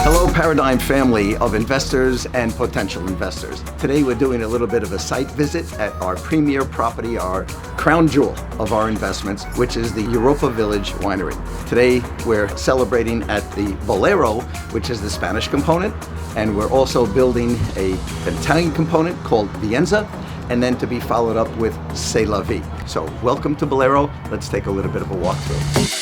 Hello, Paradyme family of investors and potential investors. Today we're doing a little bit of a site visit at our premier property, our crown jewel of our investments, which is the Europa Village Winery. Today we're celebrating at the Bolero, which is the Spanish component, and we're also building an Italian component called Vienza, and then to be followed up with C'est la vie. So welcome to Bolero. Let's take a little bit of a walkthrough.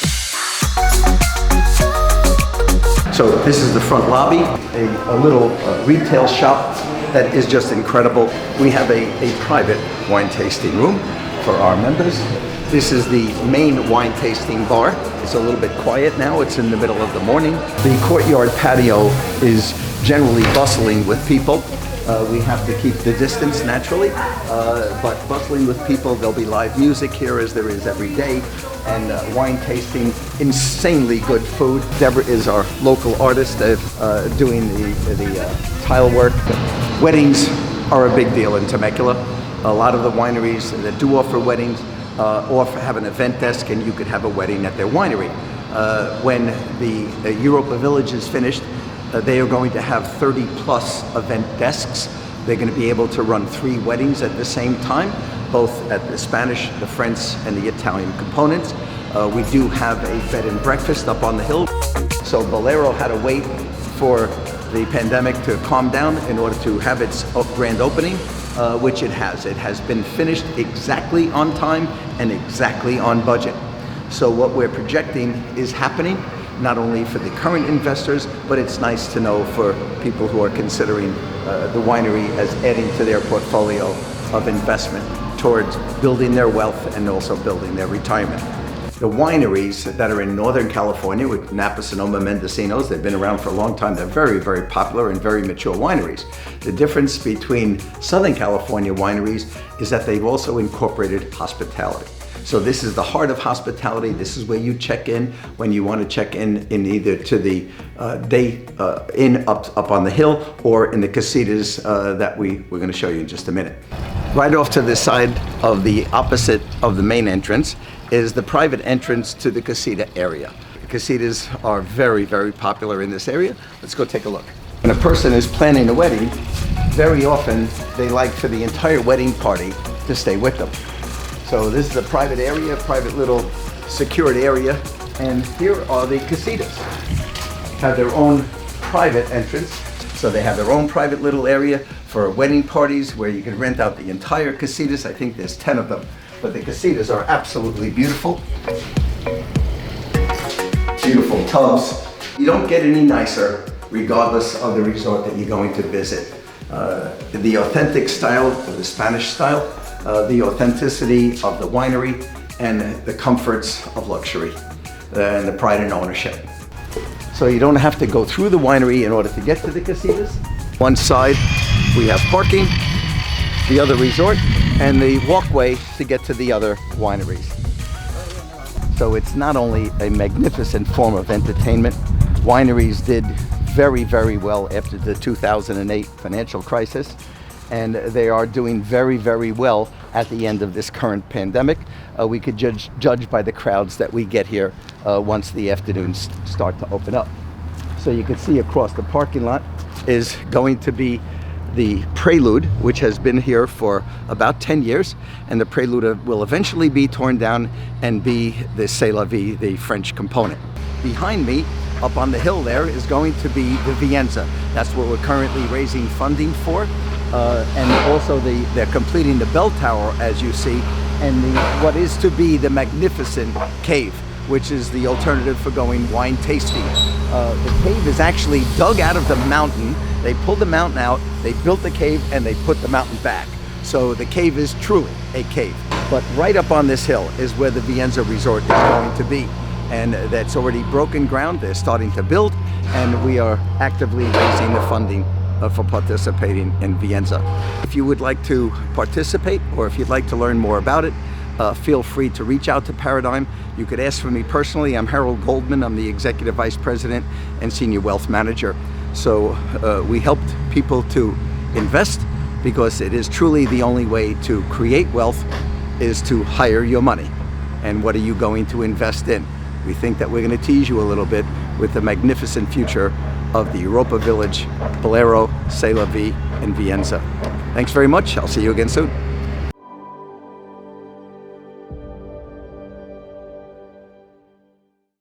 So this is the front lobby, a little retail shop that is just incredible. We have a private wine tasting room for our members. This is the main wine tasting bar. It's a little bit quiet now. It's in the middle of the morning. The courtyard patio is generally bustling with people. We have to keep the distance naturally, but bustling with people. There'll be live music here as there is every day, and wine tasting, insanely good food. Deborah is our local artist doing the tile work. Weddings are a big deal in Temecula. A lot of the wineries that do offer weddings have an event desk, and you could have a wedding at their winery. When the Europa Village is finished, they are going to have 30 plus event desks. They're going to be able to run 3 weddings at the same time, both at the Spanish, the French, and the Italian components. We do have a bed and breakfast up on the hill. So Bolero had to wait for the pandemic to calm down in order to have its grand opening, which it has. It has been finished exactly on time and exactly on budget. So what we're projecting is happening, not only for the current investors, but it's nice to know for people who are considering the winery as adding to their portfolio of investment towards building their wealth and also building their retirement. The wineries that are in Northern California with Napa, Sonoma, Mendocinos, they've been around for a long time. They're very, very popular and very mature wineries. The difference between Southern California wineries is that they've also incorporated hospitality. So this is the heart of hospitality. This is where you check in when you want to check in either to the day inn up on the hill or in the casitas that we're going to show you in just a minute. Right off to the side of the opposite of the main entrance is the private entrance to the casita area. The casitas are very, very popular in this area. Let's go take a look. When a person is planning a wedding, very often they like for the entire wedding party to stay with them. So this is a private area, private little secured area, and here are the casitas. Have their own private entrance, so they have their own private little area for wedding parties where you can rent out the entire casitas. I think there's 10 of them, but the casitas are absolutely beautiful. Beautiful tubs. You don't get any nicer regardless of the resort that you're going to visit. The authentic style, the Spanish style, the authenticity of the winery, and the comforts of luxury, and the pride in ownership. So you don't have to go through the winery in order to get to the casitas. One side we have parking, the other resort, and the walkway to get to the other wineries. So it's not only a magnificent form of entertainment. Wineries did very, very well after the 2008 financial crisis, and they are doing very, very well at the end of this current pandemic. We could judge by the crowds that we get here once the afternoons start to open up. So you can see across the parking lot is going to be the Prelude, which has been here for about 10 years, and the Prelude will eventually be torn down and be the C'est la vie, the French component. Behind me, up on the hill there, is going to be the Vienza. That's what we're currently raising funding for. And also they're completing the bell tower, as you see, and what is to be the magnificent cave, which is the alternative for going wine tasting. The cave is actually dug out of the mountain. They pulled the mountain out, they built the cave, and they put the mountain back. So the cave is truly a cave. But right up on this hill is where the Vienza resort is going to be. And that's already broken ground. They're starting to build, and we are actively raising the funding for participating in Vienza. If you would like to participate, or if you'd like to learn more about it, feel free to reach out to Paradyme. You could ask for me personally. I'm Goldman. I'm the Executive Vice President and Senior Wealth Manager. So we helped people to invest because it is truly the only way to create wealth is to hire your money. And what are you going to invest in? We think that we're going to tease you a little bit with the magnificent future of the Europa Village, Bolero, C'est la Vie in Vienza. Thanks very much. I'll see you again soon.